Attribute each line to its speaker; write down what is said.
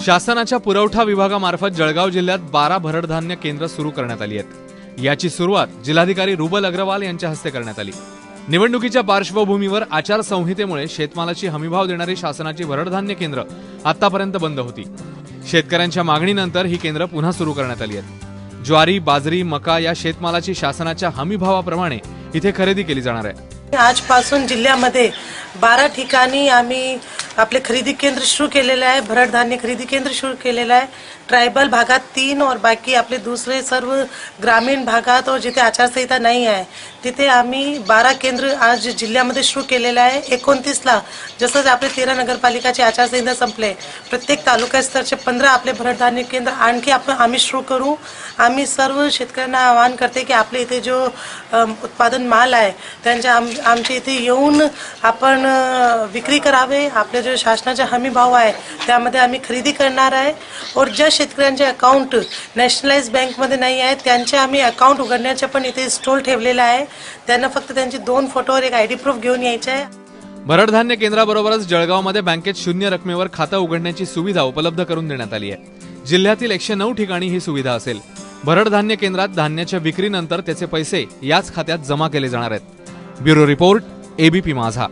Speaker 1: शासनाच्या पुरवठा विभागामार्फत जळगाव जिल्ह्यात 12 भरडधान्य केंद्र सुरू करण्यात आली आहेत। याची सुरुवात जिल्हाधिकारी रुबल अग्रवाल यांच्या हस्ते करण्यात आली। निवडणुकीच्या पार्श्वभूमीवर आचारसंहितेमुळे शेतमालाची हमीभाव देणारी शासनाची भरडधान्य केंद्र आतापर्यंत बंद होती। शेतकऱ्यांच्या मागणीनंतर ही केंद्र पुन्हा सुरू करण्यात आली आहेत। ज्वारी, बाजरी, मका या शेतमालाची शासनाच्या हमीभावाप्रमाणे इथे खरेदी केली जाणार आहे।
Speaker 2: आजपासून जिल्ह्यामध्ये 12 ठिकाणी आम्ही आपले खरेदी केंद्र सुरू केलेले आहे। भरडधान्य खरेदी केंद्र सुरू केलेलं आहे। ट्रायबल भागात 3 और बाकी आपले दूसरे सर्व ग्रामीण भागात और जिथे आचारसंहिता नाही आहे तिथे आम्ही 12 केंद्र आज जिल्ह्यामध्ये सुरू केलेलं आहे। 29ला जसं आपले 13 नगरपालिकाची आचारसंहिता संपले, प्रत्येक तालुका स्तरचे 15 आपले भरडधान्य केंद्र आणखी आम्ही सुरू करू। आम्ही सर्व शेतकऱ्यांना आवाहन करते की आपले इथे जो उत्पादन माल आहे त्यांच्या आमच्या इथे येऊन आपण विक्री करावे। आपले जो शासनाचा हमी भाव आहे त्यामध्ये आम्ही खरेदी करणार आहे। और ज्या शेतकऱ्यांचे अकाउंट नॅशनलाइज बँकमध्ये नाही आहे त्यांचे आम्ही अकाउंट उघडण्याचे पण इथे स्टॉल ठेवलेला आहे। त्यांना फक्त त्यांचे 2 फोटो और एक आयडी प्रूफ घेऊन यायचे आहे।
Speaker 1: भरडधान्य केंद्राबरोबरच जळगावमध्ये बँकेत शून्य रकमेवर खातं उघडण्याची सुविधा उपलब्ध करून देण्यात आली आहे। जिल्ह्यातील 109 ठिकाणी ही सुविधा असेल। भरडधान्य केंद्रात धान्याच्या विक्रीनंतर त्याचे पैसे याच खात्यात जमा केले जाणार आहेत। ब्युरो रिपोर्ट, एबीपी माझा।